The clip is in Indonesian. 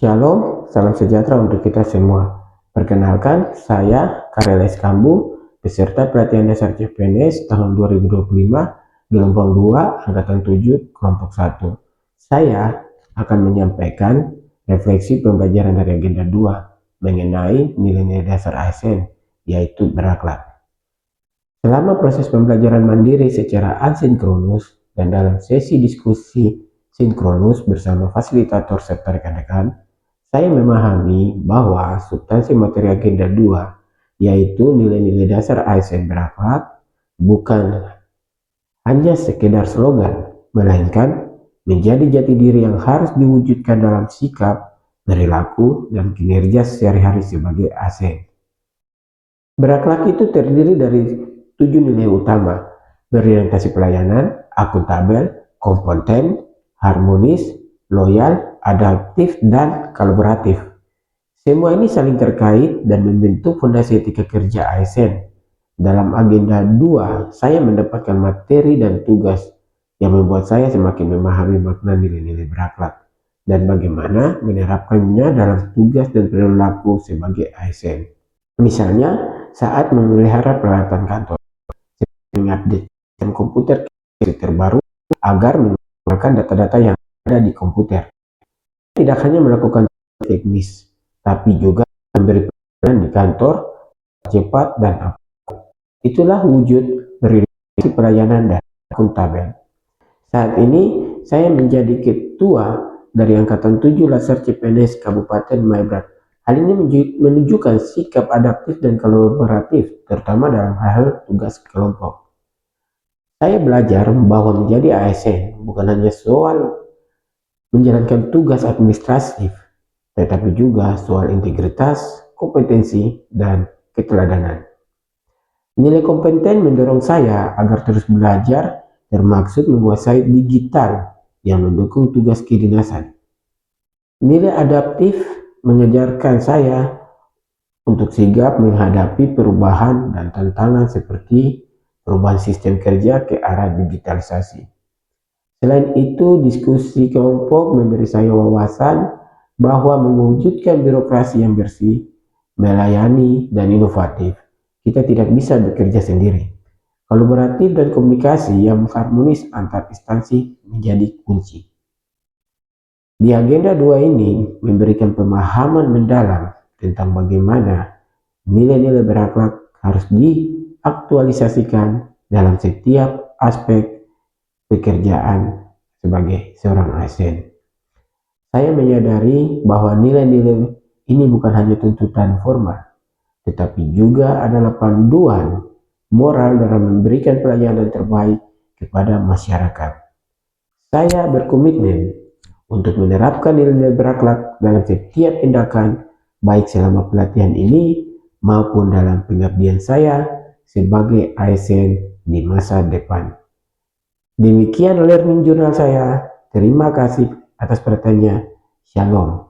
Shalom, salam sejahtera untuk kita semua. Perkenalkan, saya Kareles Kambu, peserta pelatihan dasar CPNS tahun 2025, gelombang 2, angkatan 7, kelompok 1. Saya akan menyampaikan refleksi pembelajaran dari agenda 2 mengenai nilai-nilai dasar ASN, yaitu berakhlak. Selama proses pembelajaran mandiri secara asinkronus dan dalam sesi diskusi sinkronus bersama fasilitator serta rekan-rekan, saya memahami bahwa substansi materi agenda 2, yaitu nilai-nilai dasar ASN berakhlak, bukan hanya sekedar slogan, melainkan menjadi jati diri yang harus diwujudkan dalam sikap, perilaku, dan kinerja sehari-hari sebagai ASN. Berakhlak itu terdiri dari 7 nilai utama: berorientasi pelayanan, akuntabel, kompeten, harmonis, loyal, adaptif, dan kolaboratif. Semua ini saling terkait dan membentuk fondasi etika kerja ASN. Dalam agenda 2, saya mendapatkan materi dan tugas yang membuat saya semakin memahami makna nilai-nilai berakhlak dan bagaimana menerapkannya dalam tugas dan perilaku sebagai ASN. Misalnya, saat memelihara peralatan kantor, mengupdate sistem komputer terbaru agar menggunakan data-data yang ada di komputer. Tidak hanya melakukan teknis, tapi juga memberi pelayanan di kantor cepat dan akurat. Itulah wujud berorientasi pelayanan dan akuntabel. Saat ini saya menjadi ketua dari angkatan 7 Laser CPNS Kabupaten Maibrat. Hal ini menunjukkan sikap adaptif dan kolaboratif, terutama dalam hal tugas kelompok. Saya belajar bahwa menjadi ASN bukan hanya soal menjalankan tugas administratif, tetapi juga soal integritas, kompetensi, dan keteladanan. Nilai kompeten mendorong saya agar terus belajar, termaksud menguasai digital yang mendukung tugas kedinasan. Nilai adaptif mengajarkan saya untuk sigap menghadapi perubahan dan tantangan seperti perubahan sistem kerja ke arah digitalisasi. Selain itu, diskusi kelompok memberi saya wawasan bahwa mewujudkan birokrasi yang bersih, melayani, dan inovatif, kita tidak bisa bekerja sendiri. Kolaboratif dan komunikasi yang harmonis antar instansi menjadi kunci. Di agenda 2 ini memberikan pemahaman mendalam tentang bagaimana nilai-nilai berakhlak harus diaktualisasikan dalam setiap aspek pekerjaan sebagai seorang ASN. Saya menyadari bahwa nilai-nilai ini bukan hanya tuntutan formal, tetapi juga adalah panduan moral dalam memberikan pelayanan terbaik kepada masyarakat. Saya berkomitmen untuk menerapkan nilai-nilai berakhlak dalam setiap tindakan, baik selama pelatihan ini maupun dalam pengabdian saya sebagai ASN di masa depan. Demikian learning journal saya. Terima kasih atas perhatiannya. Shalom.